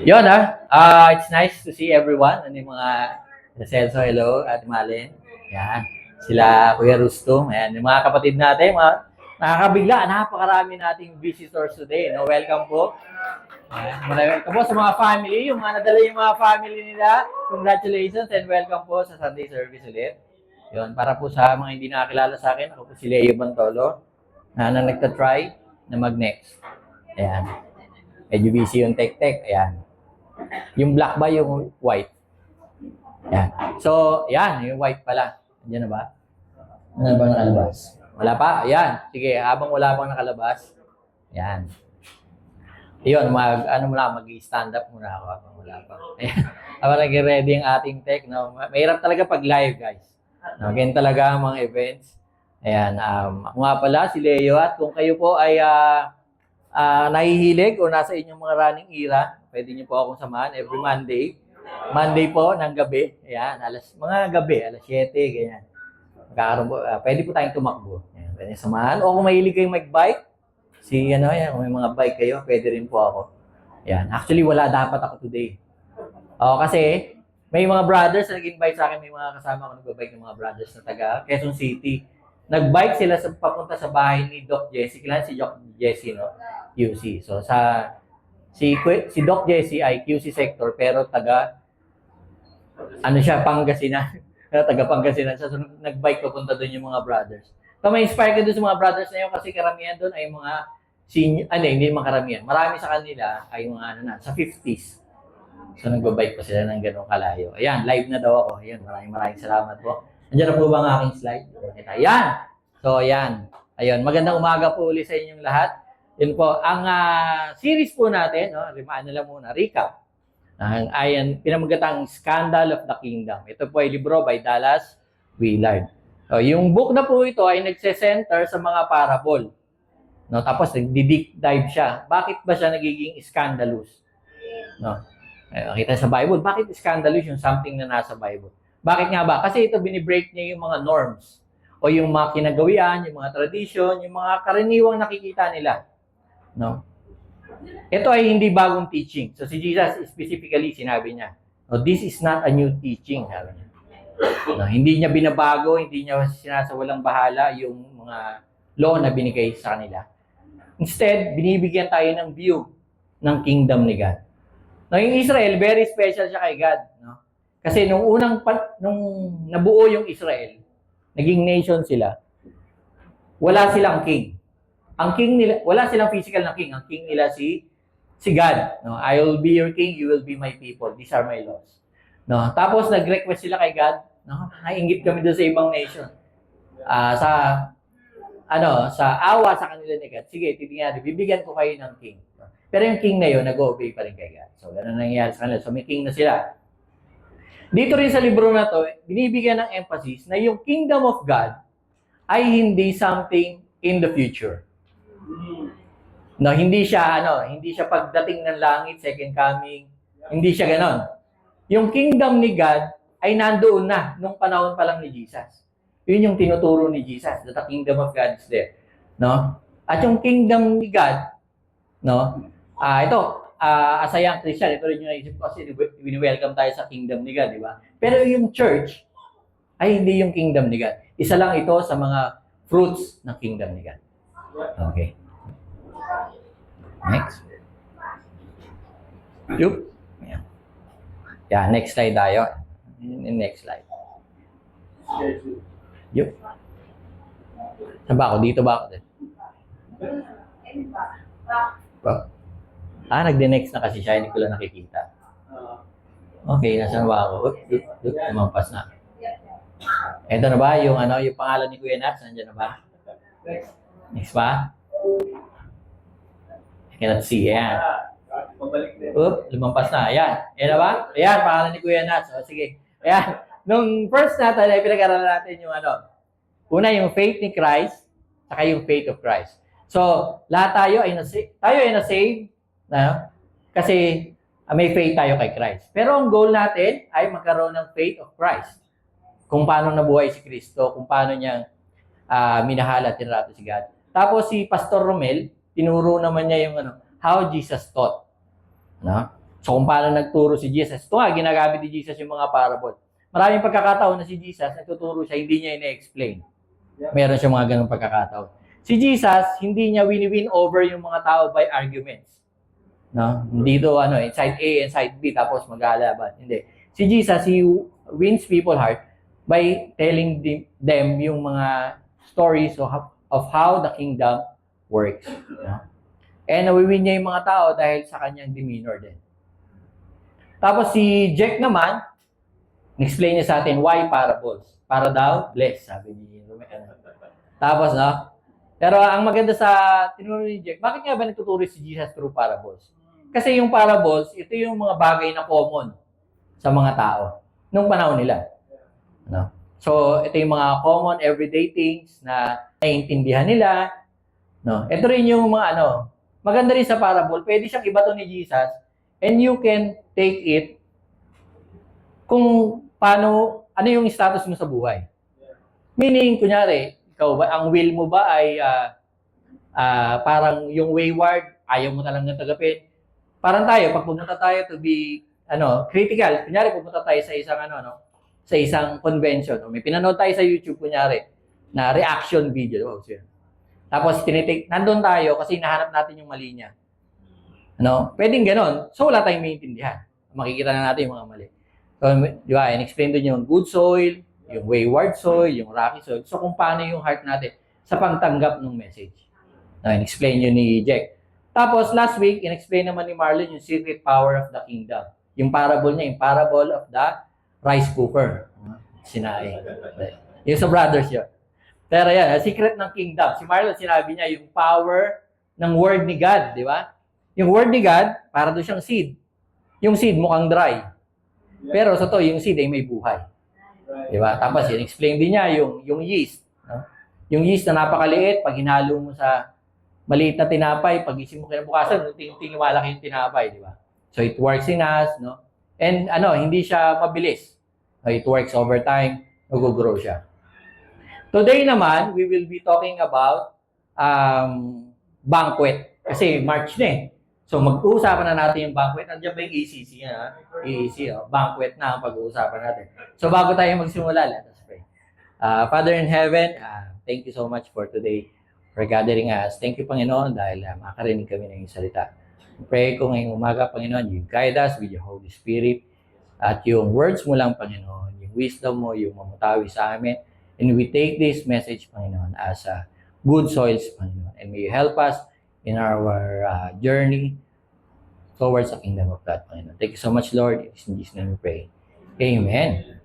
Yun it's nice to see everyone. Ano yung mga Celso, hello, at Malin. Yan. Sila Kuya Rustum. Ayan, yung mga kapatid natin, mga nakakabigla, napakarami nating visitors today. No? Welcome po. Ayan. Welcome po sa mga family, yung mga nadala yung mga family nila. Congratulations and welcome po sa Sunday service ulit. Yun, para po sa mga hindi nakakilala sa akin, ako po si Leo Bantolo, na nagtatry na mag-next. Ayan. Medyo busy yung tech-tech. Ayan. Yung black ba yung white? Yan. So, yan. Yung white pala. Andiyan na ba? Ano ba nakalabas? Wala pa? Ayan. Sige, habang wala pang nakalabas. Yan. Yun, mag-stand up muna ako habang wala pa. Ayan. Habang nag-ready ang ating tech. No? Mahirap talaga pag live, guys. No? Ganyan talaga ang mga events. Ayan. Ako nga pala, si Leo. At kung kayo po ay nahihilig o nasa inyong mga running era, pwede niyo po akong samahan every Monday. Monday po ng gabi. Ayan, mga gabi, alas 7, ganyan. Magkakaroon po, pwede po tayong tumakbo. Ayan, pwede samahan. O kung mahilig kayong mag-bike, yan, kung may mga bike kayo, pwede rin po ako. Ayan, actually wala dapat ako today. Kasi may mga brothers na nag-invite sa akin, may mga kasama ko nag-bike ng mga brothers na taga Quezon City. Nag-bike sila papunta sa bahay ni Doc Jesse. Kilala si Doc Jesse, no? QC. So, si Doc Jesse ay QC sector, pero Pangasinan. Taga Pangasinan. So, nag-bike papunta doon yung mga brothers. So, may inspire ka doon sa mga brothers na yun kasi karamihan doon ay mga senior, hindi mga karamihan. Marami sa kanila ay mga sa 50s. So, nagbabike pa sila ng ganong kalayo. Ayan, live na daw ako. Ayan, maraming salamat po. Andiyan na po ba ang aking slide? Ayan. So, ayan. Ayun, magandang umaga po ulit sa inyong lahat. Yun po, ang series po natin, recap. Ayan, pinamagatang Scandal of the Kingdom. Ito po ay libro by Dallas Willard. So, yung book na po ito ay nagse-center sa mga parable. No, tapos nagdi-deep dive siya. Bakit ba siya nagiging scandalous? No. Kita sa Bible, bakit scandalous yung something na nasa Bible? Bakit nga ba? Kasi ito binibreak niya yung mga norms o yung mga kinagawian, yung mga tradition, yung mga karaniwang nakikita nila. No? Ito ay hindi bagong teaching. So si Jesus specifically sinabi niya, no, this is not a new teaching. Sabi niya. No, hindi niya binabago, hindi niya sinasawalang bahala yung mga law na binigay sa kanila. Instead, binibigyan tayo ng view ng kingdom ni God. No, yung Israel, very special siya kay God. No? Kasi nung nabuo yung Israel, naging nation sila, wala silang king. Ang king nila, wala silang physical na king. Ang king nila si God. No? I will be your king, you will be my people. These are my laws. No? Tapos nag-request sila kay God, no? Nainggit kami doon sa ibang nation. Sa awa sa kanila ni God, sige, titingnan, bibigyan ko kayo ng king. Pero yung king na yun, nag-obey pa rin kay God. So, ganun nangyayari sa kanila. So, may king na sila. Dito rin sa libro na to, binibigyan ng emphasis na yung kingdom of God ay hindi something in the future. No, hindi siya pagdating ng langit, second coming. Hindi siya ganon. Yung kingdom ni God ay nandoon na nung panahon pa lang ni Jesus. Yun yung tinuturo ni Jesus, that the kingdom of God is there. No? At yung kingdom ni God, no? As a young Christian, ito rin yung naisip ko kasi wini-welcome tayo sa kingdom ni God, di ba? Pero yung church ay hindi yung kingdom ni God. Isa lang ito sa mga fruits ng kingdom ni God. Okay. Next. Yup. Yeah, next slide tayo. Next slide. Yup. Saan ba ako? Dito ba ako? Nagde-next na kasi siya. Hindi ko lang nakikita. Okay, nasaan ba ako? Lumampas na. Ito na ba? Yung pangalan ni Kuya Nats? Nandiyan na ba? Next pa? I cannot see. Ayan. Lumampas na. Ayan. Ayan na ba? Ayan, pangalan ni Kuya Nats. O, sige. Ayan. Nung first natin, ay pinag-aralan natin yung una, yung faith ni Christ, saka yung faith of Christ. So, lahat tayo ay na-save, kasi may faith tayo kay Christ. Pero ang goal natin ay magkaroon ng faith of Christ. Kung paano nabuhay si Kristo, kung paano niya minahal at tinrato si God. Tapos si Pastor Romel, tinuro naman niya yung how Jesus taught. No? So kung paano nagturo si Jesus, ito nga, ginagamit ni Jesus yung mga parable. Maraming pagkakataon na si Jesus, nagtuturo siya, hindi niya ina-explain. Meron siya mga ganung pagkakataon. Si Jesus, hindi niya win-win over yung mga tao by arguments. No? Dito, inside A, inside B, tapos maglalaban. Hindi. Si Jesus, he wins people's heart by telling them yung mga stories of how the kingdom works. No? And nawiwin niya yung mga tao dahil sa kanyang demeanor din. Tapos si Jack naman, explain niya sa atin why parables. Para daw, bless, sabi ni Tapos, no? Pero ang maganda sa tinuro ni Jack, bakit nga ba nagtuturo si Jesus through parables? Kasi yung parables, ito yung mga bagay na common sa mga tao nung panahon nila. No? So, ito yung mga common everyday things na naiintindihan nila. No? Ito rin yung mga maganda rin sa parable, pwede siyang ibato ni Jesus and you can take it kung paano, ano yung status mo sa buhay. Meaning, kunyari, ikaw ba, ang will mo ba ay parang yung wayward, ayaw mo talagang tagapin. Parang tayo, pag pumunta tayo to be critical, kunyari pupunta tayo sa isang sa isang convention, o may pinanood tayo sa YouTube kunyari na reaction video, tapos nandun tayo kasi hinahanap natin yung mali niya. Pwedeng ganon. So wala tayong maintindihan. Makikita na natin yung mga mali. So, di ba, in-explain doon yung good soil, yung wayward soil, yung rocky soil. So kung paano yung heart natin sa pagtanggap ng message. In-explain yun ni Jack. Tapos, last week, in-explain naman ni Marlon yung secret power of the kingdom. Yung parable niya, yung parable of the rice cooker. Sinabi. Yung sa brothers yun. Pero yan, secret ng kingdom. Si Marlon, sinabi niya yung power ng word ni God, di ba? Yung word ni God, para doon siyang seed. Yung seed mukhang dry. Pero sa to, yung seed ay may buhay. Di ba? Tapos, in-explain din niya yung yeast. No? Yung yeast na napakaliit, pag hinalo mo sa maliit na tinapay, pag isip mo kinabukasan, tingting malaki yung tinapay, di ba? So it works in us, no? And hindi siya mabilis. It works over time, mag-grow siya. Today naman, we will be talking about banquet. Kasi March na eh. So mag-uusapan na natin yung banquet. Nandiyan ba yung ECC? ECC, banquet na ang pag-uusapan natin. So bago tayo magsimula, let us pray. Father in heaven, thank you so much for today. For gathering us. Thank you, Panginoon, dahil makarinig kami ng iyong salita. Pray ko ngayong umaga, Panginoon, you guide us with your Holy Spirit at yung words mo lang, Panginoon, yung wisdom mo, yung mamutawi sa amin. And we take this message, Panginoon, as good soils, Panginoon. And may you help us in our journey towards the kingdom of God, Panginoon. Thank you so much, Lord. In Jesus' name we pray. Amen.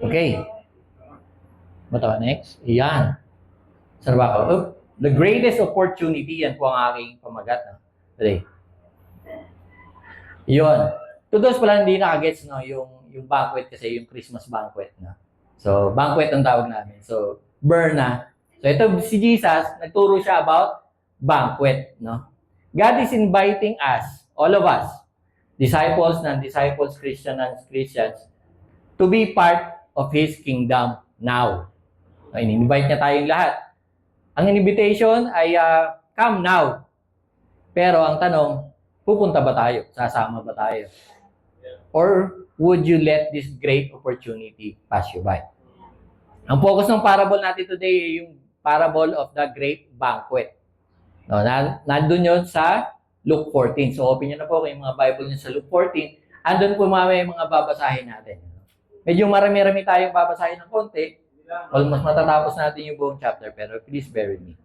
Okay. Matawa next. Yan. Saan ba ako? The greatest opportunity, yan po ang aking pamagat today. Yun. To those pala hindi nakagets, yung banquet kasi, yung Christmas banquet. So, banquet ang tawag namin. So, Berna. So, ito si Jesus, nagturo siya about banquet. God is inviting us, all of us, disciples, non-disciples, Christians, to be part of His kingdom now. In-invite niya tayong lahat. Ang invitation ay come now. Pero ang tanong, pupunta ba tayo? Sasama ba tayo? Or would you let this great opportunity pass you by? Ang focus ng parable natin today ay yung parable of the great banquet. Nandun yun sa Luke 14. So open nyo na po yung mga Bible nyo sa Luke 14. Andun po mamaya yung mga babasahin natin. Medyo marami-rami tayong babasahin ng konti. Almost matatapos natin yung buong chapter, pero please bear with me.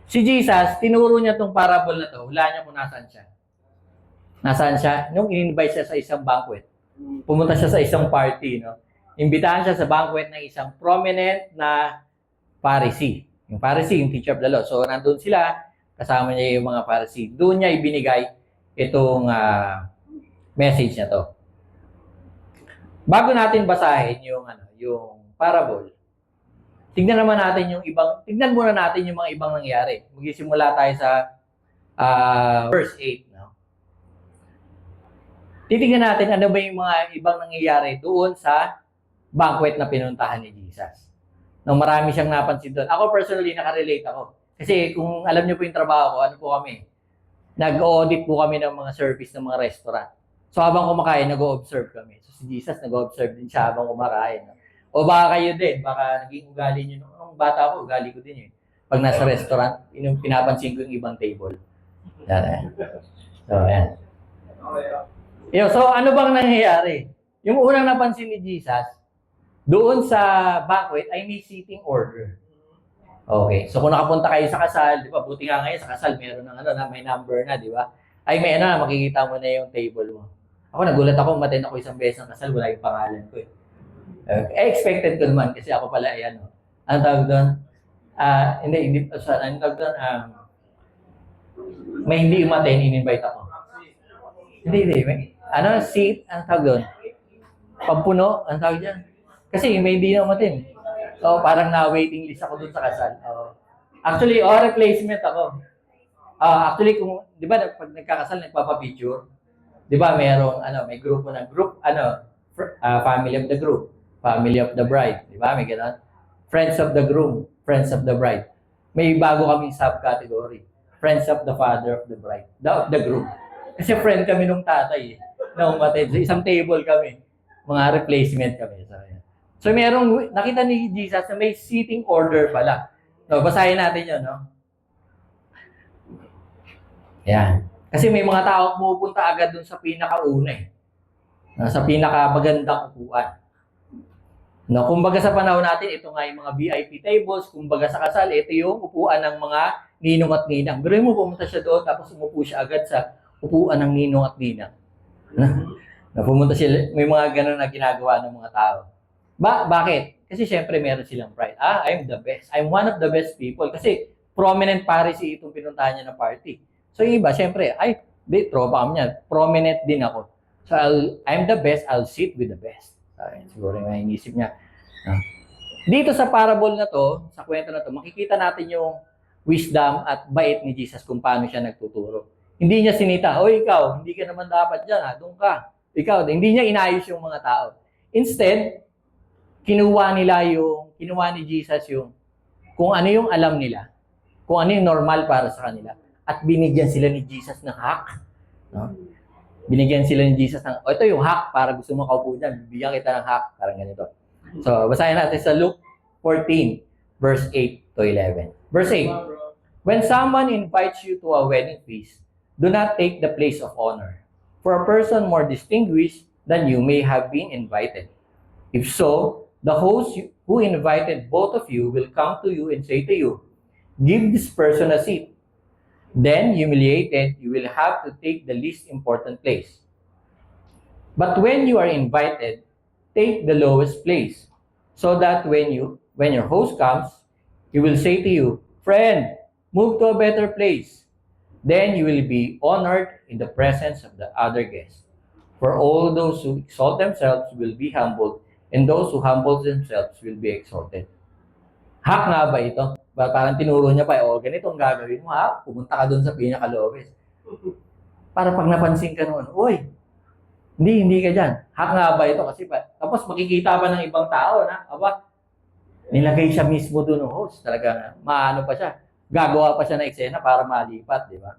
Si Jesus, tinuro niya itong parable na to. Wala niya kung nasaan siya. Nasaan siya? Nung in-invite siya sa isang banquet. Pumunta siya sa isang party. Imbitahan siya sa banquet ng isang prominent na Pharisee. Yung Pharisee, yung teacher of the law. So, nandun sila, kasama niya yung mga Pharisee. Doon niya ibinigay itong message na to. Bago natin basahin yung parable, tignan muna natin yung mga ibang nangyari. Magsisimula tayo sa verse 8. Titignan natin ano ba yung mga ibang nangyayari doon sa banquet na pinuntahan ni Jesus. Marami siyang napansin doon. Ako personally, nakarelate ako. Kasi kung alam niyo po yung trabaho ko, ano po kami? nag-audit po kami ng mga service ng mga restaurant. So habang kumakain, nag-o-observe kami. So si Jesus, nag-o-observe din siya habang kumakain. O baka kayo din, baka naging ugali nyo. Nung bata ko, ugali ko din yun. Pag nasa restaurant, pinapansin ko yung ibang table. Yan. So, yan. So, ano bang nangyayari? Yung unang napansin ni Jesus, doon sa banquet ay may seating order. Okay. So, kung nakapunta kayo sa kasal, di ba, buti nga ngayon sa kasal, meron ng may number na, di ba? Ay, may makikita mo na yung table mo. Ako, nagulat ako, umattend ako isang beses ng kasal, wala yung pangalan ko eh. Expected ko naman kasi ako pala ay ano. Ano tawag doon? Hindi, ano tawag doon? May hindi umattend, in-invite ako. Hindi. Seat, ano tawag doon? Pampuno, ano tawag dyan? Kasi may hindi na umattend. So, parang na-waiting list ako doon sa kasal. Actually, replacement ako. Actually, kung, di ba, pag nagkakasal, nagpapapicture, di ba, may grupo ng family of the group, family of the bride, di ba, may gano'n. Friends of the groom, friends of the bride. May bago kaming subcategory. Friends of the father of the bride, the groom. Kasi friend kami nung tatay, na umatid. So, isang table kami. Mga replacement kami. So, nakita ni Jesus na may seating order pala. So, basahin natin yun, no? Yan. Kasi may mga tao pumupunta agad dun sa pinakauna eh. Sa pinakamagandang upuan. No, kumbaga sa panahon natin, ito nga yung mga VIP tables, kumbaga sa kasal, ito yung upuan ng mga ninong at ninang. Pero mo pumunta siya doon, tapos umupo siya agad sa upuan ng ninong at ninang. Pumunta sila, may mga ganun na ginagawa ng mga tao. Bakit? Kasi syempre meron silang pride. I'm the best. I'm one of the best people. Kasi prominent Pharisee itong pinuntahan niya na party. So yung iba, syempre, tropa kami niya. Prominent din ako. So I'm the best, I'll sit with the best. Siguro yung inisip niya. Dito sa parable na to, sa kwento na to, makikita natin yung wisdom at bait ni Jesus kung paano siya nagtuturo. Hindi niya sinita, ikaw, hindi ka naman dapat dyan, doon ka. Ikaw, hindi niya inayos yung mga tao. Instead, kinuha ni Jesus yung kung ano yung alam nila, kung ano yung normal para sa kanila, at binigyan sila ni Jesus ng hack. No? Binigyan sila ni Jesus ng, ito yung hack para gusto mo kaupo dyan, bibigyan kita ng hack, parang ganito. So, basahin natin sa Luke 14, verse 8 to 11. Verse 8, when someone invites you to a wedding feast, do not take the place of honor, for a person more distinguished than you may have been invited. If so, the host who invited both of you will come to you and say to you, give this person a seat. Then, humiliated, you will have to take the least important place. But when you are invited, take the lowest place, so that when your host comes, he will say to you, friend, move to a better place. Then you will be honored in the presence of the other guests. For all those who exalt themselves will be humbled, and those who humble themselves will be exalted. Hack nga ba ito? Parang tinuro niya pa, ganito ang gagawin mo, pumunta ka doon sa pinaka-lowest. Para pag napansin ka noon, hindi ka dyan. Hack nga ba ito? Kasi tapos makikita pa ng ibang tao na, nilagay siya mismo doon ng host. Talaga, maano pa siya. Gagawa pa siya ng eksena para malipat, di ba?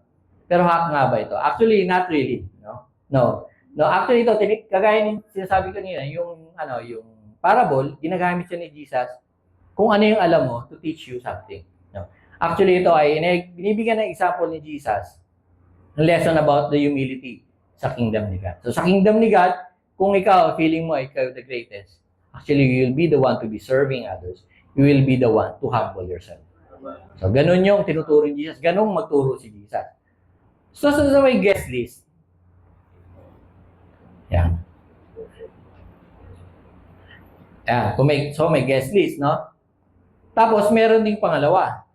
Pero hack nga ba ito? Actually, not really. No, actually ito, kagaya ng sinasabi ko nila, yung parable, ginagamit siya ni Jesus kung ano yung alam mo to teach you something. No? Actually, ito ay binibigyan ng example ni Jesus ng lesson about the humility sa kingdom ni God. So, sa kingdom ni God, kung ikaw, feeling mo ikaw the greatest, actually, you will be the one to be serving others. You will be the one to humble yourself. So, ganun yung tinuturo ni Jesus. Ganun magturo si Jesus. So, sa may guest list, yan. May guest list, no? Tapos, meron ding pangalawa.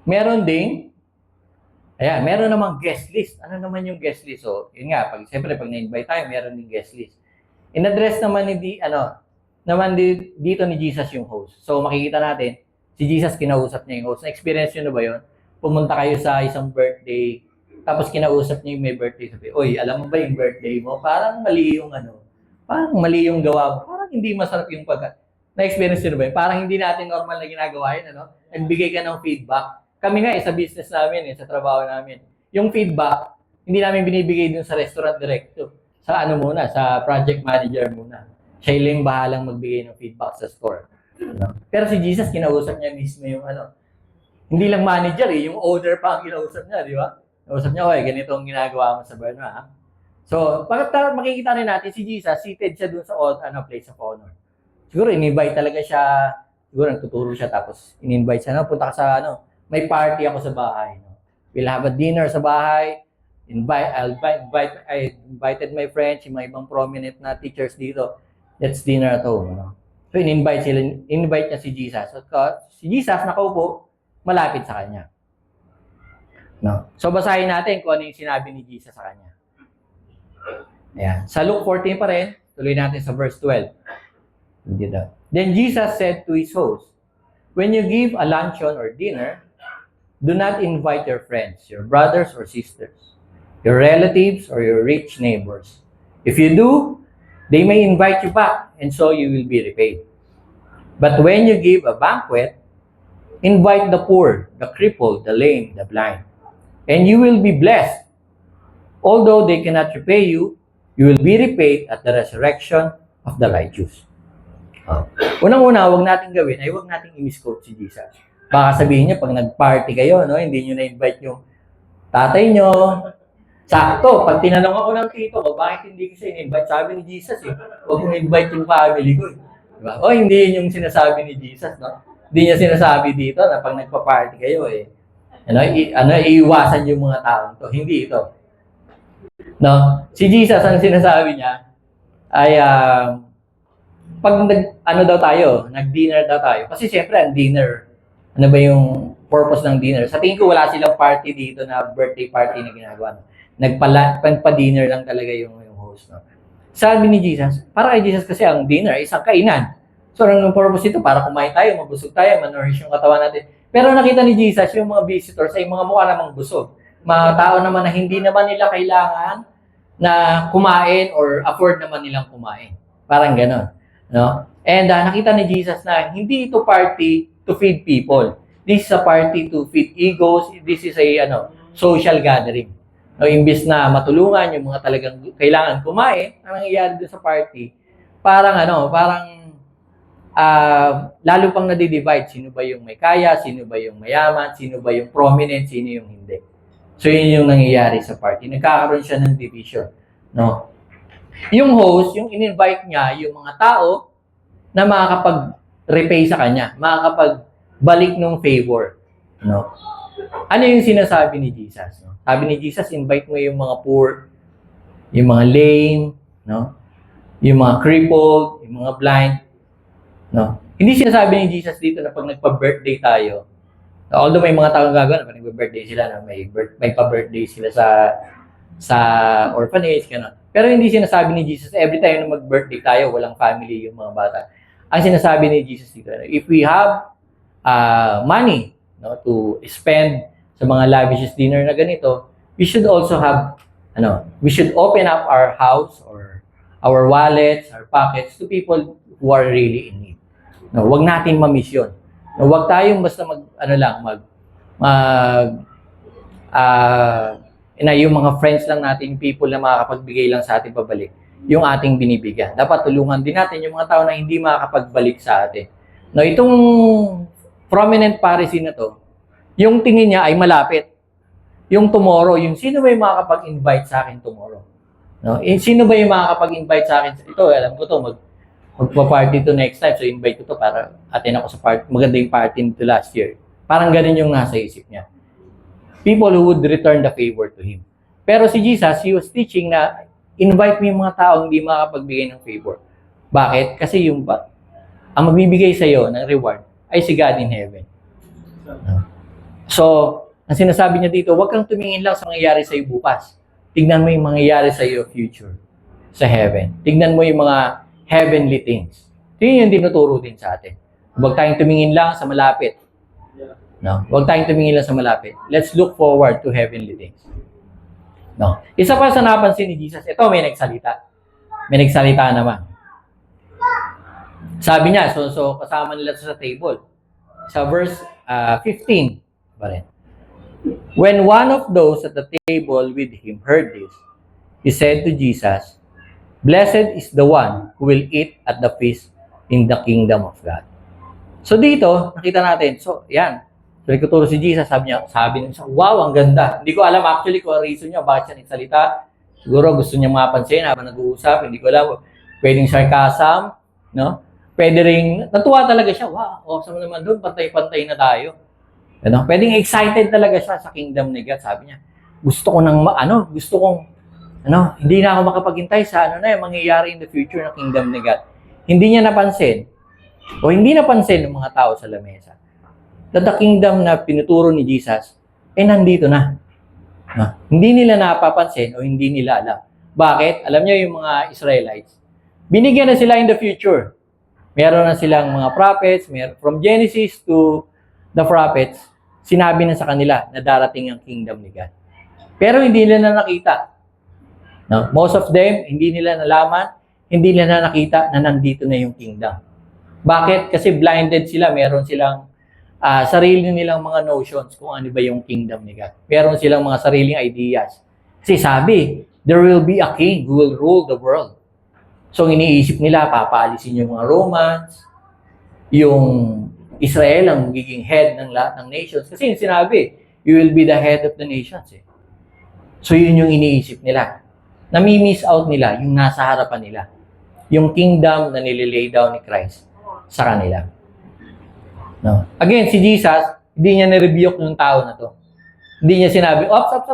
Meron namang guest list. Ano naman yung guest list? So, yun nga, siyempre, pag na-invite tayo, meron ding guest list. In-address naman dito ni Jesus yung host. So, makikita natin, si Jesus kinausap niya yung host. Na-experience nyo na ba yun? Pumunta kayo sa isang birthday, tapos kinausap niya yung may birthday. Sabi, alam mo ba yung birthday mo? Parang mali yung gawa mo. Parang hindi masarap yung na-experience nyo na ba yun? Parang hindi natin normal na ginagawa yun, Nagbigay ka ng feedback. kami nga sa business namin, sa trabaho namin, yung feedback, hindi namin binibigay dun sa restaurant director. Sa ano muna, sa project manager muna. Siya yung bahalang magbigay ng feedback sa store. No? Pero si Jesus, kinausap niya mismo yung ano. Hindi lang manager yung owner pa ang kinausap niya, di ba? Kinausap niya, oy, ganito ang ginagawa mo sa bar na, ha? So, makikita rin natin si Jesus, seated siya dun sa place of honor. Siguro, in-invite talaga siya. Siguro, nagtuturo siya, tapos in-invite siya, no? Punta ka sa, may party ako sa bahay. No? We'll have a dinner sa bahay. I invited my friends, yung mga ibang prominent na teachers dito. Let's dinner at home. No? So, in-invite niya si Jesus. So, si Jesus, nakaupo, malapit sa kanya. No? So, basahin natin kung ano yung sinabi ni Jesus sa kanya. Ayan. Sa Luke 14 pa rin, tuloy natin sa verse 12. Dito. Then Jesus said to his host, when you give a luncheon or dinner, do not invite your friends, your brothers or sisters, your relatives or your rich neighbors. If you do, they may invite you back, and so you will be repaid. But when you give a banquet, invite the poor, the crippled, the lame, the blind, and you will be blessed. Although they cannot repay you, you will be repaid at the resurrection of the righteous. Unang-una, huwag natin gawin ay huwag natin i-misquote si Jesus. Baka sabihin niya, pag nag-party kayo, hindi nyo na-invite yung tatay nyo. Sakto, pag tinanong ako ng tito ko, bakit hindi ko siya in-invite? Sabi ni Jesus, huwag mong invite yung family ko. Diba? O, hindi yun yung sinasabi ni Jesus, no? Hindi niya sinasabi dito na pag nagpa-party kayo, iiwasan yung mga taong to. Hindi ito. No? Si Jesus, ang sinasabi niya, ay, pag nag-dinner daw tayo. Kasi siyempre, ang dinner, ano ba yung purpose ng dinner? Sa tingin ko, wala silang party dito na birthday party na ginagawa. Nagpa-dinner lang talaga yung host. No? Sabi ni Jesus, para kay Jesus kasi ang dinner ay isang kainan. So, ang purpose ito, para kumain tayo, mabusog tayo, ma-nourish yung katawan natin. Pero nakita ni Jesus, yung mga visitors ay mga mukha namang busog. Mga tao naman na hindi naman nila kailangan na kumain or afford naman nilang kumain. Parang gano'n. No? And nakita ni Jesus na hindi ito party to feed people. This is a party to feed egos. This is a social gathering. No, imbis na matulungan yung mga talagang kailangan kumain, ang nangyayari doon sa party, parang lalo pang nadi-divide. Sino ba yung may kaya? Sino ba yung mayaman? Sino ba yung prominent? Sino yung hindi? So, yun yung nangyayari sa party. Nagkakaroon siya ng division. No? Yung host, yung in-invite niya, yung mga tao na makakapag-repay sa kanya, makakapagbalik ng favor. No? Ano yung sinasabi ni Jesus? No? Sabi ni Jesus, invite mo yung mga poor, yung mga lame, no? Yung mga crippled, yung mga blind. No? Hindi sinasabi ni Jesus dito na pag nagpa-birthday tayo, although may mga taong gagawin, pag nagpa-birthday sila, may pa-birthday sila sa orphanage, gano'n. Pero hindi sinasabi ni Jesus, every time na mag-birthday tayo, walang family yung mga bata. Ang sinasabi ni Jesus dito, if we have money to spend sa mga lavish dinner na ganito, we should also have, we should open up our house or our wallets, our pockets to people who are really in need. No, wag natin ma-miss yun. No, wag tayong basta yung mga friends lang natin, yung people na makakapagbigay lang sa atin pabalik, yung ating binibigyan. Dapat tulungan din natin yung mga tao na hindi makakapagbalik sa atin. No, itong prominent Pharisee na to, yung tingin niya ay malapit. Yung tomorrow, yung sino ba yung makakapag-invite sa akin tomorrow? No? Sino ba yung makakapag-invite sa akin? Ito, alam ko to, magpa-party to next time, so invite ko to para attend ako sa party. Maganda yung party nito last year. Parang ganun yung nasa isip niya. People who would return the favor to him. Pero si Jesus, he was teaching na invite mo yung mga taong hindi makakapagbigay ng favor. Bakit? Kasi ang magbibigay sa iyo ng reward ay si God in heaven. So, ang sinasabi niya dito, huwag kang tumingin lang sa mangyayari sa iyo bukas. Tignan mo yung mangyayari sa iyo future, sa heaven. Tignan mo yung mga heavenly things. Yun yung tinuturo din sa atin. Huwag tayong tumingin lang sa malapit. No? Huwag tayong tumingin lang sa malapit. Let's look forward to heavenly things. No? Isa pa sa napansin ni Jesus, ito may nagsalita. May nagsalita naman. Sabi niya, so kasama nila sa table. Sa verse 15, pa rin. When one of those at the table with him heard this, he said to Jesus, "Blessed is the one who will eat at the feast in the kingdom of God." So dito, nakita natin. So, yan. So, nagtuturo si Jesus, sabi niya, wow, ang ganda. Hindi ko alam actually kung ang reason niya, bakit siya nagsalita. Siguro gusto niya mapansin habang nag-uusap. Hindi ko alam. Pwedeng sarcasm, no? Pwede ring, natuwa talaga siya. Wow, awesome naman doon. Pantay-pantay na tayo. Ano? Pwedeng excited talaga siya sa kingdom ni God. Sabi niya, gusto kong, hindi na ako makapaghintay sa yung mangyayari in the future ng kingdom ni God. Hindi niya napansin, o hindi napansin ng mga tao sa lamesa, that the kingdom na pinuturo ni Jesus, nandito na. Hindi nila napapansin o hindi nila alam. Bakit? Alam niyo yung mga Israelites, binigyan na sila in the future. Meron na silang mga prophets, from Genesis to the prophets, sinabi na sa kanila na darating ang kingdom ni God. Pero hindi nila na nakita. No? Most of them, hindi nila nalaman, hindi nila nakita na nandito na yung kingdom. Bakit? Kasi blinded sila, meron silang sarili nilang mga notions kung ano ba yung kingdom ni God. Meron silang mga sariling ideas. Kasi sabi, there will be a king who will rule the world. So, iniisip nila, papaalisin yung mga Romans, yung Israel ang magiging head ng lahat ng nations. Kasi yung sinabi, you will be the head of the nations. So, yun yung iniisip nila. Nami-miss out nila yung nasa harapan nila. Yung kingdom na nililay down ni Christ sa kanila. No. Again, si Jesus, hindi niya nirebuke yung tao na to. Hindi niya sinabi, stop,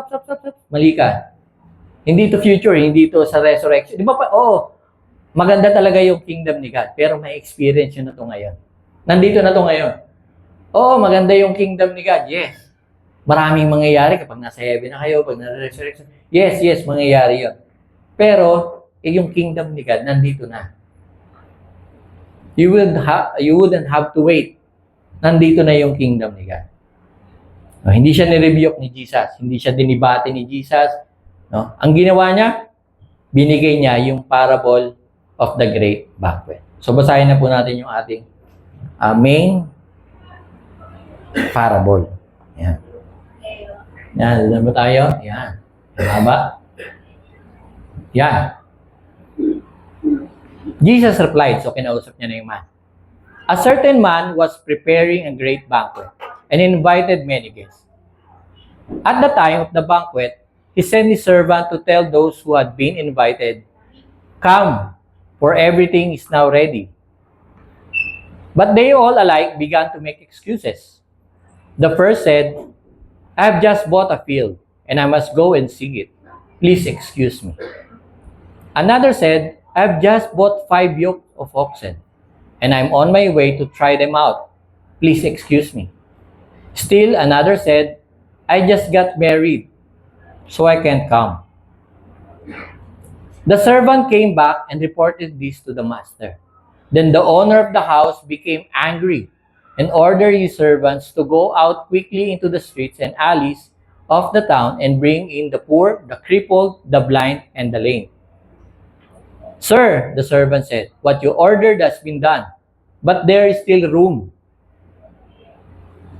mali ka. Hindi to future, hindi to sa resurrection. Di ba pa, maganda talaga yung kingdom ni God, pero may experience yun na to ngayon. Nandito na to ngayon. Maganda yung kingdom ni God, yes. Maraming mangyayari kapag nasa heaven na kayo, pag nasa-resurrection. Yes, mangyayari yun. Pero, yung kingdom ni God, nandito na. You wouldn't have to wait. Nandito na yung kingdom ni God. No, hindi siya nirebuke ni Jesus. Hindi siya dinibate ni Jesus. No? Ang ginawa niya, binigay niya yung parable of the great banquet. So, basahin na po natin yung ating main parable. Yan. Yan, alam ba tayo? Yan. Haba? Yan. Jesus replied, so kinausap niya na yung man. A certain man was preparing a great banquet and invited many guests. At the time of the banquet, he sent his servant to tell those who had been invited, "Come, for everything is now ready." But they all alike began to make excuses. The first said, "I have just bought a field, and I must go and see it. Please excuse me." Another said, "I have just bought 5 yoke of oxen, and I'm on my way to try them out. Please excuse me." Still another said, "I just got married, so I can't come." The servant came back and reported this to the master. Then the owner of the house became angry and ordered his servants to go out quickly into the streets and alleys of the town and bring in the poor, the crippled, the blind, and the lame. "Sir," the servant said, "what you ordered has been done, but there is still room."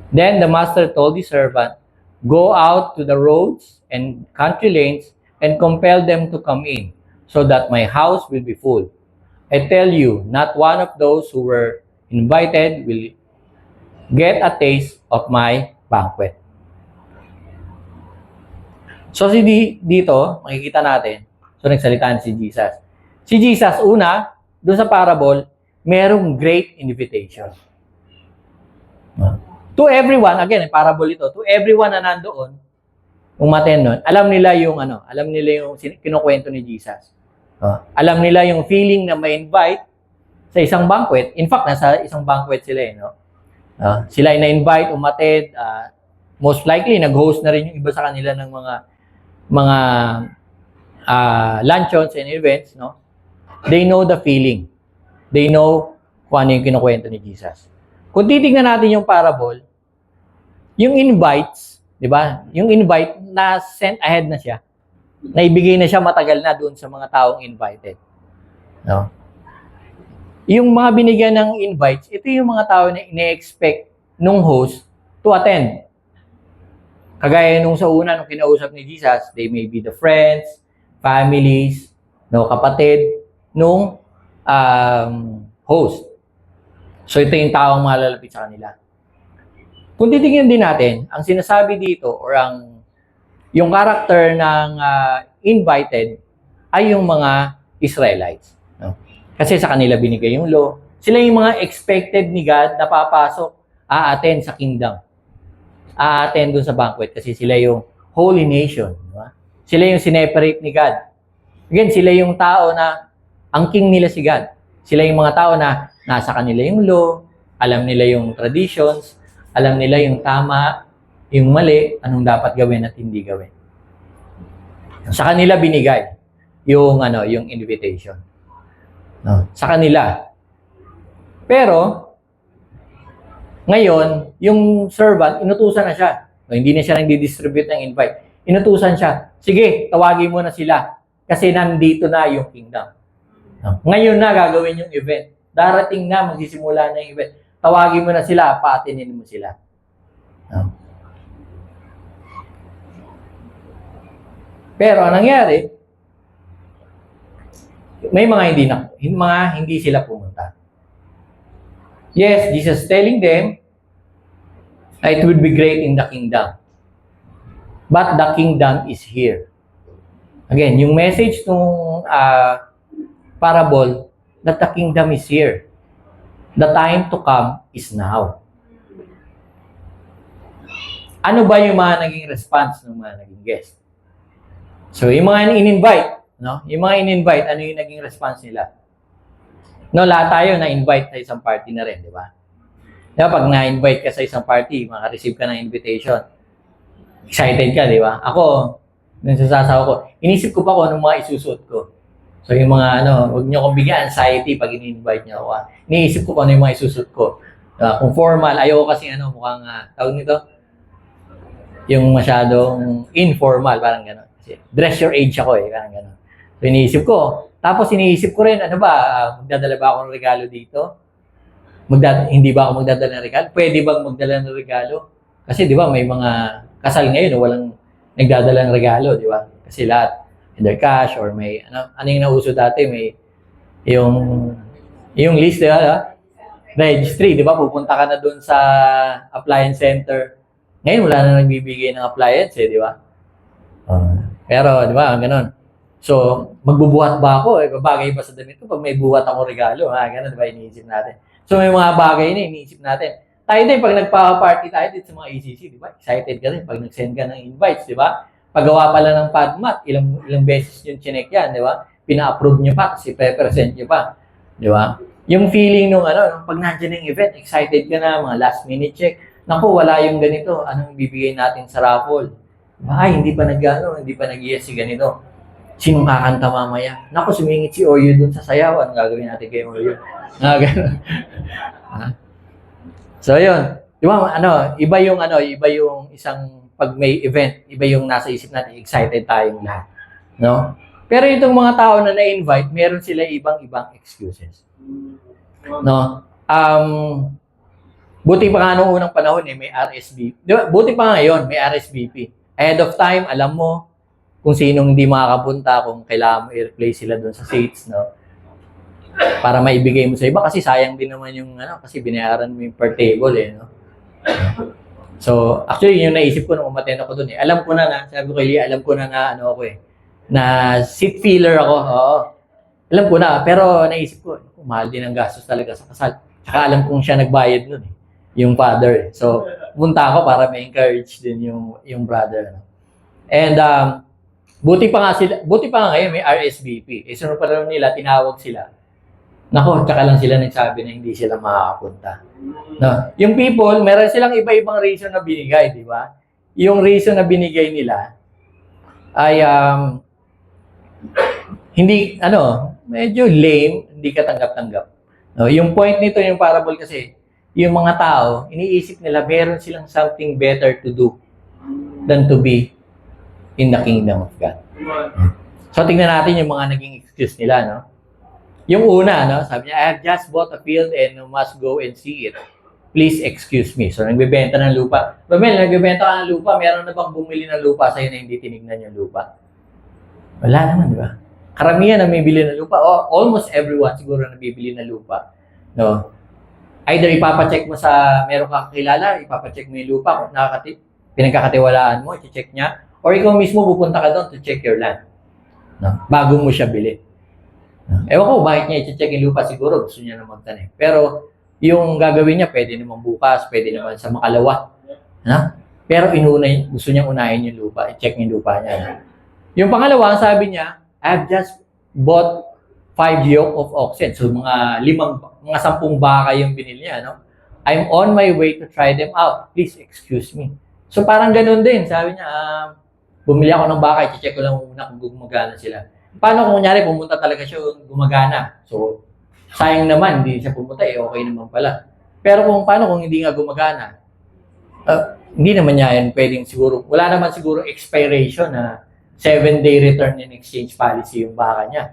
Then the master told the servant, "Go out to the roads and country lanes and compel them to come in, so that my house will be full. I tell you, not one of those who were invited will get a taste of my banquet." So dito, makikita natin, so nagsalita na si Jesus. Si Jesus, una, doon sa parable, merong great invitation. To everyone, again, parable ito, to everyone na nandoon, umaten nun, alam nila yung kinukwento ni Jesus. Alam nila yung feeling na may invite sa isang banquet. In fact, nasa isang banquet sila sila ay na-invite, umattend, most likely, nag-host na rin yung iba sa kanila ng mga luncheons and events, no? They know the feeling. They know kung ano yung kinukwento ni Jesus. Kung titignan natin yung parable, yung invites, di ba? Yung invite na sent ahead na siya. Naibigay na siya matagal na doon sa mga taong invited. No? Yung mga binigyan ng invites, ito yung mga tao na ine-expect nung host to attend. Kagaya nung sa una, nung kinausap ni Jesus, they may be the friends, families, no, kapatid, nung host. So, ito yung taong malalapit sa kanila. Kung titingnan din natin, ang sinasabi dito or yung character ng invited ay yung mga Israelites. No? Kasi sa kanila binigay yung law. Sila yung mga expected ni God na papasok, a-attend sa kingdom. A-attend dun sa banquet kasi sila yung holy nation. Diba? Sila yung sineparate ni God. Again, sila yung tao na ang king nila si God. Sila yung mga tao na nasa kanila yung law, alam nila yung traditions, alam nila yung tama, yung mali, anong dapat gawin at hindi gawin. Sa kanila binigay yung invitation. No, sa kanila. Pero ngayon, yung servant inutusan na siya. No, hindi na siya nang-distribute ng invite. Inutusan siya. Sige, tawagin mo na sila kasi nandito na yung kingdom. No, ngayon na gagawin yung event. Darating na, magsisimula na yung event. Tawagin mo na sila, paatinin mo sila. No? Pero ang nangyari, may mga hindi sila pumunta. Yes, Jesus telling them, it would be great in the kingdom. But the kingdom is here. Again, yung message ng parable, that the kingdom is here. The time to come is now. Ano ba yung mga naging response ng mga naging guest? So, yung mga in-invite, no? Yung mga in-invite, ano yung naging response nila? No, lahat tayo na-invite sa isang party na rin, di ba? Diba, pag na-invite ka sa isang party, maka-receive ka ng invitation. Excited ka, di ba? Ako, nung sasasawa ko, inisip ko pa kung anong mga isusuot ko. So, yung mga, huwag niyo kong bigyan anxiety pag in-invite niyo ako. Iniisip ko kung ano yung mga isusuot ko. Kung formal, ayoko kasi mukhang, tawag nito, yung masyadong informal, parang gano'n. Dress your age ako parang gano'n. So, iniisip ko. Tapos, iniisip ko rin, magdadala ba ako ng regalo dito? Hindi ba ako magdadala ng regalo? Pwede bang magdala ng regalo? Kasi, di ba, may mga kasal ngayon, walang nagdadala ng regalo, di ba? Kasi lahat, either cash or may, ano yung nauso dati, may, yung list, di ba? Registry, di ba? Pupunta ka na dun sa appliance center. Ngayon, wala na nagbibigay ng appliance, di ba? Pero, di ba, ganun. So, magbubuhat ba ako? Babagay ba sa damit ko pag may buhat akong regalo? Ganun, di ba, iniisip natin. So, may mga bagay na iniisip natin. Tayo din, pag nagpa-party tayo dito sa mga ECC, di ba? Excited ka rin pag nag-send ka ng invites, di ba? Paggawa pala ng PADMAT, ilang beses yung chinek yan, di ba? Pina-approve nyo pa kasi pe-present nyo pa. Di ba? Yung feeling nung pag nandiyan yung event, excited ka na, mga last minute check. Naku, wala yung ganito. Anong bibigay natin sa raffle? Ay, hindi pa nag-yes si ganito. Sinong kakanta mamaya? Naku, sumingit si Oyo dun sa sayaw. Anong gagawin natin kay Oyo? So, yun. Di ba, iba yung isang pag may event, iba yung nasa isip natin, excited tayong lahat. No? Pero itong mga tao na na-invite, meron sila ibang excuses. No? Buti pa nga nung unang panahon may RSVP. Diba? Buti pa nga ngayon, may RSVP. Ahead of time, alam mo kung sinong hindi makakapunta, kung kailangan mo i-replace sila doon sa seats, no? Para maibigay mo sa iba. Kasi sayang din naman yung, kasi binayaran mo yung per table, no? So, actually, yung naisip ko nung umattend ako doon, alam ko na, sabi ko kay Lia, alam ko na na seat filler ako, oo. Alam ko na, pero naisip ko, mahal din ang gastos talaga sa kasal. Tsaka alam kong siya nagbayad nun, yung father. So, punta ako para ma-encourage din yung brother. And, buti pa nga ngayon may RSVP. Sunod pa rin nila, tinawag sila. Nako, tsaka lang sila nagsabi na hindi sila makakapunta. No? Yung people, meron silang iba-ibang reason na binigay, di ba? Yung reason na binigay nila ay hindi, medyo lame, hindi ka tanggap-tanggap. No? Yung point nito, yung parable kasi, yung mga tao, iniisip nila meron silang something better to do than to be in the kingdom of God. So, tingnan natin yung mga naging excuse nila, no? Yung una, sabi niya, I have just bought a field and you must go and see it. please excuse me. So, nagbebenta ng lupa. Romel, nagbebenta ka ng lupa, meron na bang bumili ng lupa sa'yo na hindi tinignan yung lupa? Wala naman, di ba? Karamihan na may bili ng lupa, o almost everyone siguro na bibili ng lupa. No? Either ipapacheck mo sa meron kang kakilala, ipapacheck mo yung lupa, kung pinagkakatiwalaan mo, i-check niya, or ikaw mismo pupunta ka doon to check your land. No? Bago mo siya bili. No? Ewan ko, bakit niya i-check yung lupa? Siguro gusto niya na magtanim. Pero yung gagawin niya, pwede naman bukas, pwede naman sa makalawa. Na? Pero gusto niyang unahin yung lupa, i-check yung lupa niya. Yung pangalawa, sabi niya, I've just bought 5 yoke of oxen. So, mga 10 baka yung binili niya, no? I'm on my way to try them out. Please excuse me. So, parang ganun din. Sabi niya, bumili ako ng baka, i-check ko lang muna kung gumagana sila. Paano kung kunyari, pumunta talaga siya gumagana? So, sayang naman, hindi siya pumunta, okay naman pala. Pero paano kung hindi nga gumagana? Hindi naman niya yan pwedeng siguro, wala naman siguro expiration na 7-day return in exchange policy yung baka niya.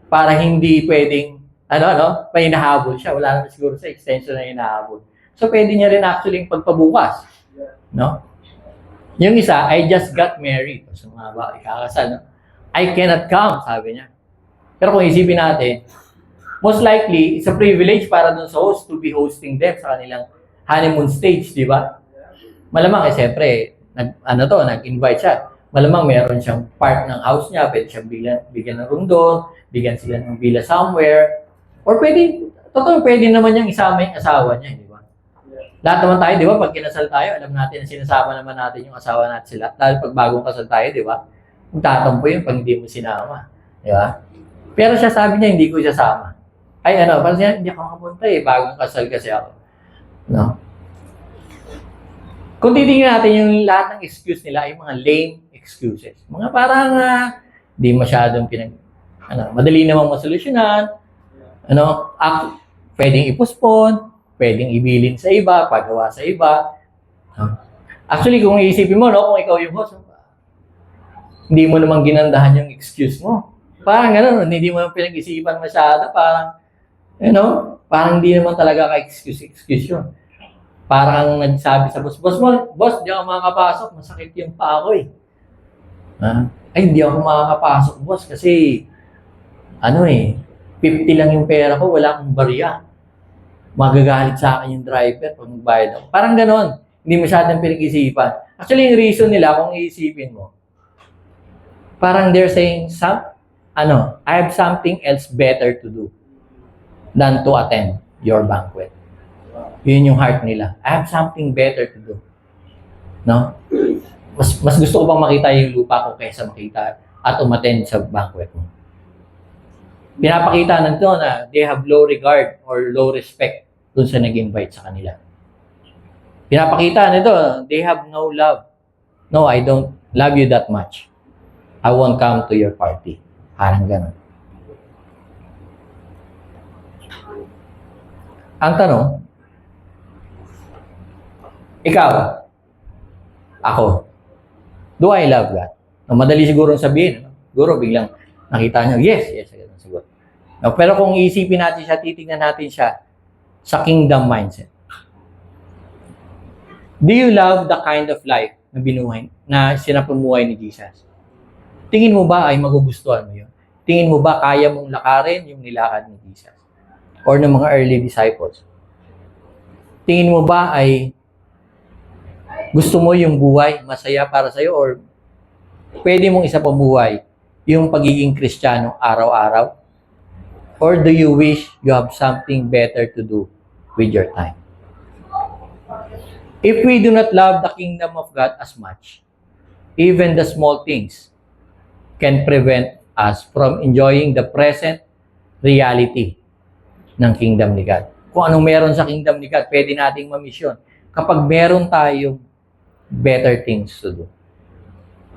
Para hindi pwedeng, pa hinahabol siya. Wala naman siguro sa extension na hinahabol. So, pwede niya rin actually pagpabukas. No? Yung isa, I just got married. So, mga ba, ikakasal, no? I cannot come, sabi niya. Pero kung isipin natin, most likely, it's a privilege para dun sa host to be hosting them sa kanilang honeymoon stage, di ba? Malamang, siyempre, nag-invite siya. Malamang meron siyang part ng house niya, pwede siyang bigyan ng room doon, bigyan sila ng villa somewhere, or pwede naman niyang isama yung asawa niya, di ba? Lahat naman tayo, di ba, pag kinasal tayo, alam natin na sinasama naman natin yung asawa natin sila. Dahil pag bagong kasal tayo, di ba? Magtatampo yun pag hindi mo sinama. Di ba? Pero siya sabi niya, hindi ko siya sama. Ay, parang siya, hindi ako makapunta bagong kasal kasi ako. No? Kung titingnan natin yung lahat ng excuse nila ay mga lame excuses. Mga parang di masyadong madali namang masolusyonan, pwedeng i-postpone, pwedeng ibilin sa iba, pagawa sa iba. Actually, kung iisipin mo, kung ikaw yung host, hindi mo namang ginandahan yung excuse mo. Parang gano'n, hindi mo pinag-isipan masyado, parang, parang hindi naman talaga ka-excuse yun. Parang nagsabi sa boss, boss, di ako makakapasok, masakit yung paa ko eh. Ay, hindi ako makakapasok, boss, kasi, 50 lang yung pera ko, wala akong barya. Magagalit sa akin yung driver pag magbayad ako. Parang gano'n, hindi masyadong pinag-isipan. Actually, yung reason nila, kung iisipin mo, parang they're saying, I have something else better to do than to attend your banquet. Yun yung heart nila. I have something better to do. No? Mas gusto ko bang makita yung lupa ko kaysa makita at umattend sa banquet mo. Pinapakita nito na they have low regard or low respect dun sa nag-invite sa kanila. Pinapakita nito, they have no love. No, I don't love you that much. I won't come to your party. Parang gano'n. Ang tanong, ikaw, ako, do I love God? Madali siguro sabihin. Siguro biglang nakita niyo, yes, siguro. No, pero kung iisipin natin siya, titignan natin siya sa kingdom mindset. Do you love the kind of life na binuhay, na sinapumuhay ni Jesus? Tingin mo ba ay magugustuhan mo yun? Tingin mo ba kaya mong lakarin yung nilakad ni Jesus? Or ng mga early disciples? Tingin mo ba ay gusto mo yung buhay masaya para sa'yo or pwede mong isa pamuhay yung pagiging Kristiyano araw-araw? Or do you wish you have something better to do with your time? If we do not love the kingdom of God as much, even the small things can prevent us from enjoying the present reality ng kingdom ni God. Kung anong meron sa kingdom ni God, pwede nating mamisyon kapag meron tayong better things to do.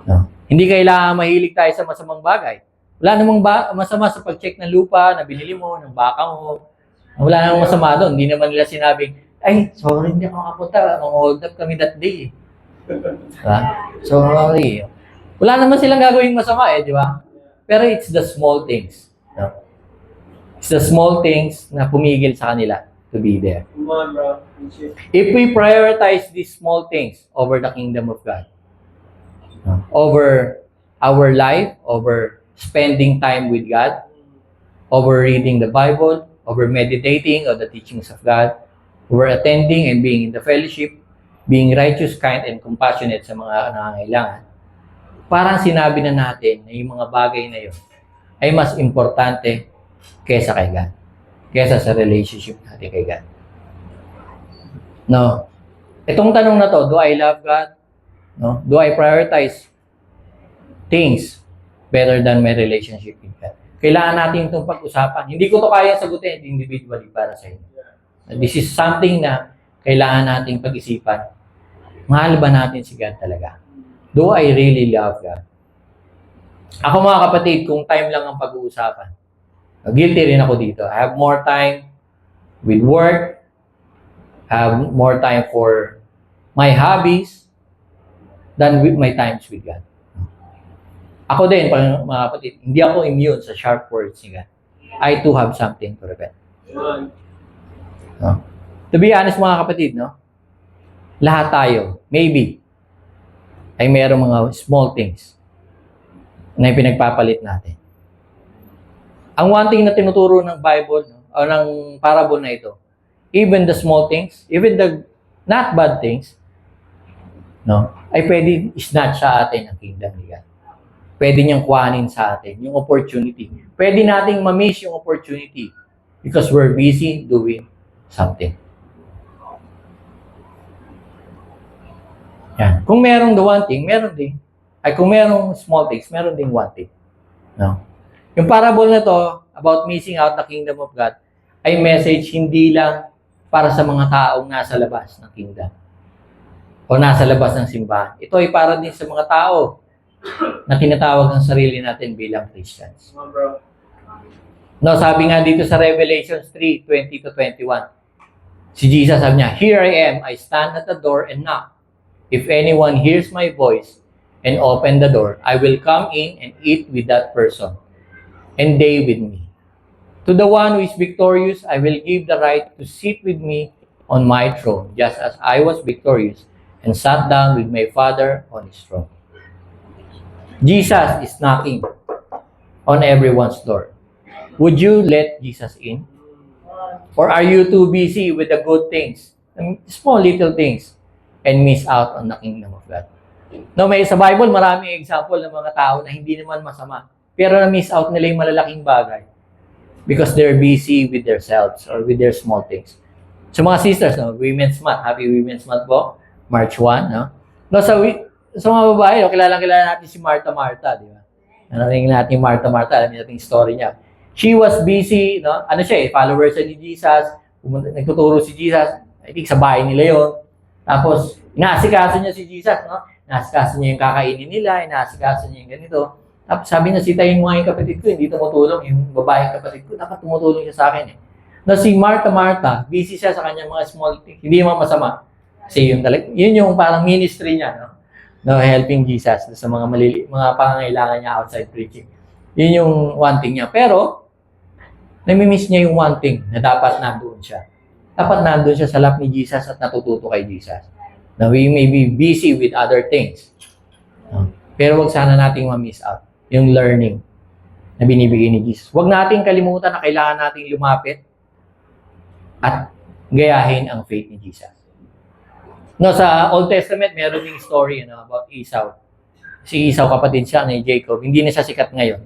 No? Hindi kailangan mahilig tayo sa masamang bagay. Wala namang masama sa pag-check ng lupa na binili mo, ng baka mo. Wala namang masama doon. Hindi naman nila sinabing, ay, sorry, hindi ako makapunta. Mang-hold up kami that day. Sorry. Wala naman silang gagawing masama di ba? Pero it's the small things. No? It's the small things na pumigil sa kanila to be there. Come on, bro. If we prioritize these small things over the kingdom of God, over our life, over spending time with God, over reading the Bible, over meditating on the teachings of God, over attending and being in the fellowship, being righteous, kind, and compassionate sa mga nangangailangan, parang sinabi na natin na yung mga bagay na yun ay mas importante kesa kay God, kesa sa relationship natin kay God. No? Itong tanong na to, do I love God? No? Do I prioritize things better than my relationship with God? Kailangan natin itong pag-usapan. Hindi ko to kaya sagutin individually para sa inyo. This is something na kailangan nating pag-isipan. Mahal ba natin si God talaga? Do I really love God? Ako mga kapatid, kung time lang ang pag-uusapan, guilty rin ako dito. I have more time with work, have more time for my hobbies than with my times with God. Ako din, mga kapatid, hindi ako immune sa sharp words ni God. I too have something to repent. No? To be honest mga kapatid, no? Lahat tayo, maybe, ay mayroong mga small things na pinagpapalit natin. Ang one thing na tinuturo ng Bible, no, o ng parable na ito, even the small things, even the not bad things, no, ay pwede snatch sa atin ang kingdom ni God. Pwede niyang kuhanin sa atin yung opportunity. Pwede nating ma-miss yung opportunity because we're busy doing something. Yan. Kung merong the one thing, meron din. Ay kung merong small things, meron ding one thing. No? Yung parable na to about missing out the kingdom of God ay message hindi lang para sa mga taong nasa labas ng kingdom o nasa labas ng simbahan. Ito ay para din sa mga tao na tinatawag ng sarili natin bilang Christians. No, sabi nga dito sa Revelation 3:20-21, si Jesus sabi niya, "Here I am, I stand at the door and knock. If anyone hears my voice and open the door, I will come in and eat with that person, and they with me. To the one who is victorious, I will give the right to sit with me on my throne, just as I was victorious and sat down with my Father on his throne." Jesus is knocking on everyone's door. Would you let Jesus in? Or are you too busy with the good things, small little things, and miss out on the kingdom of God? No, may sa Bible, maraming example ng mga tao na hindi naman masama, pero na-miss out nila yung malalaking bagay because they're busy with themselves or with their small things. So mga sisters, no, Women's Month. Happy Women's Month po. March 1, no? No, sa mga babae, no, kilala natin si Martha, di ba? Narinig natin yung Martha, alam natin yung story niya. She was busy, no? Ano siya, follower siya ni Jesus. Nagtuturo si Jesus. I think sa bahay nila yon. Tapos, inaasikaso niya si Jesus, no? Inaasikaso niya yung kakainin nila, inaasikaso niya yung ganito. Tapos sabi niya, sitayin mo nga yung kapatid ko, hindi tumutulong. Yung babaeng kapatid ko, dapat tumutulong siya sa akin eh. Na si Martha, busy siya sa kanyang mga small things. Hindi naman masama. Kasi yun yung parang ministry niya, no? No, helping Jesus sa mga mga pangangailangan niya outside preaching. Yun yung one thing niya. Pero, namimiss niya yung one thing na dapat nandoon siya. Dapat nandoon siya sa lap ni Jesus at natututo kay Jesus. Now, we may be busy with other things. Pero wag sana nating ma-miss out yung learning na binibigay ni Jesus. Wag nating kalimutan na kailangan nating lumapit at gayahin ang faith ni Jesus. No, sa Old Testament, meron ding story about Esau. Si Esau, kapatid siya ni Jacob. Hindi na siya sikat ngayon.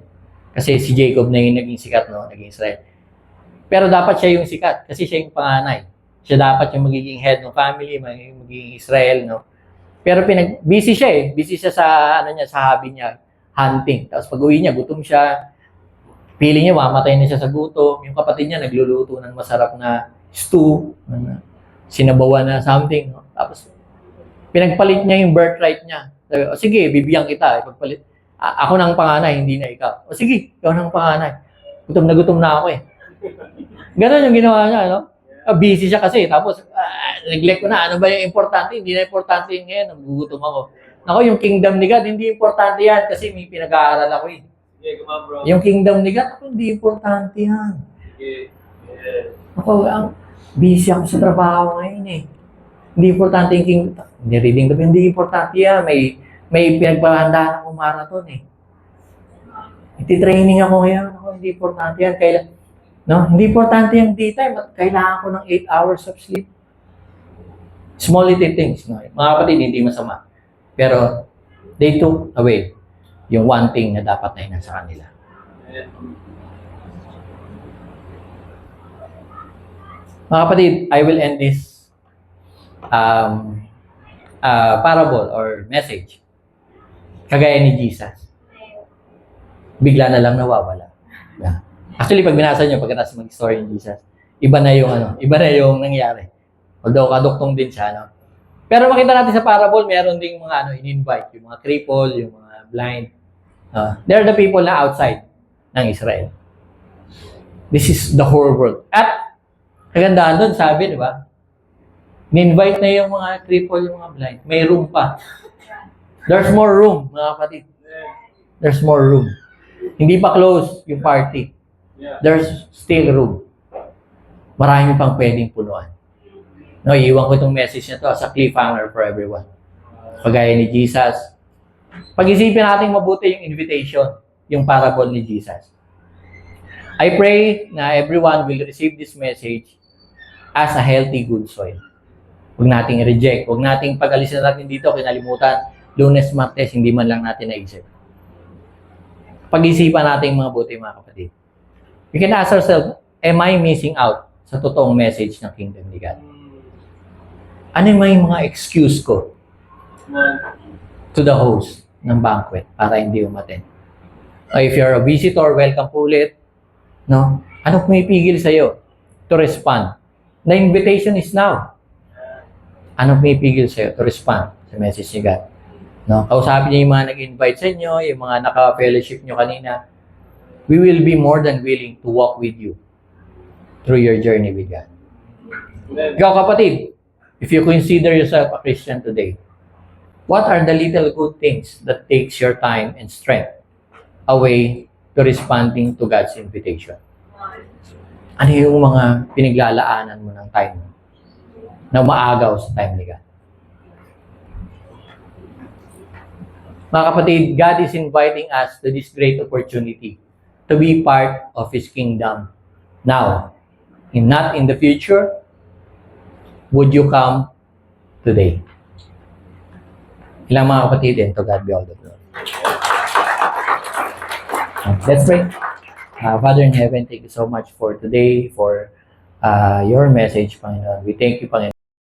Kasi si Jacob na yung naging sikat, no? Naging Israel. Pero dapat siya yung sikat kasi siya yung panganay. Siya dapat yung magiging head ng family, magiging Israel, no? Pero busy siya eh. Busy siya sa, sa hobby niya, hunting. Tapos pag-uwi niya, gutom siya. Feeling niya, mamatay na siya sa gutom. Yung kapatid niya, nagluluto ng masarap na stew, sinabawan na something, no? Tapos, pinagpalit niya yung birthright niya. Sabi, o sige, bibigyan kita. Pagpalit. Ako nang panganay, hindi na ikaw. O sige, ikaw nang panganay. Gutom na ako eh. Ganon yung ginawa niya, no? Busy siya kasi. Tapos, neglect ko na. Ano ba yung importante? Hindi na importante yun ngayon. Nagugutom ako. Ako, yung kingdom ni God, hindi importante yan kasi may pinag-aaral ako eh. Yeah, come on, bro. Yung kingdom ni God, hindi importante yan. Yeah. Ako, Busy ako sa trabaho ngayon eh. Hindi importante yung hindi reading the hindi importante yan. May pinagpahandaan akong marathon eh. Iti-training ako ngayon. Ako, hindi importante yan. Hindi importante yung daytime. Kailangan ko ng 8 hours of sleep. Small little things. No? Mga kapatid, hindi masama. Pero, they took away yung one thing na dapat na nasa kanila. Mga kapatid, I will end this parable or message. Kagaya ni Jesus. Bigla na lang nawawala. Yeah. Actually, pag binasa nyo, pagkatapos mag-story ni Jesus, iba na yung nangyari. Although kaduktong din siya, no? Pero makita natin sa parable, meron ding mga in-invite, yung mga cripple, yung mga blind. They're the people na outside ng Israel. This is the whole world. At kagandaan doon, sabi, di ba? In-invite na yung mga cripple, yung mga blind. May room pa. There's more room, mga kapatid. There's more room. Hindi pa close yung party. There's still room. Marami pang pwedeng punuan. No, iwan ko itong message na to as a cliffhanger for everyone. Pagaya ni Jesus. Pag-isipin natin mabuti yung invitation, yung parable ni Jesus. I pray na everyone will receive this message as a healthy, good soil. Huwag nating reject. Huwag nating pag-alisin natin dito, kinalimutan. Lunes, Martes, hindi man lang natin naisip. Pag-isipan natin mga buti, mga kapatid. We can ask ourselves, am I missing out sa totoong message ng Kingdom ni God? Ano yung mga excuse ko to the host ng banquet para hindi umattend? If you're a visitor, welcome po ulit. No? Ano pumipigil sa'yo to respond? The invitation is now. Ano pumipigil sa'yo to respond sa message ni God? No? Kausapin niyo yung mga nag-invite sa inyo, yung mga naka-fellowship nyo kanina. We will be more than willing to walk with you through your journey with God. Ikaw kapatid, if you consider yourself a Christian today, what are the little good things that takes your time and strength away to responding to God's invitation? Ano yung mga pinaglalaanan mo ng time na umaagaw sa time ni God? Mga kapatid, God is inviting us to this great opportunity to be part of His kingdom now, and not in the future. Would you come today? Ilang mga kapatid, and to God be all the glory. Let's pray. Father in heaven, thank you so much for today, for your message, Panginoon. We thank you, Panginoon.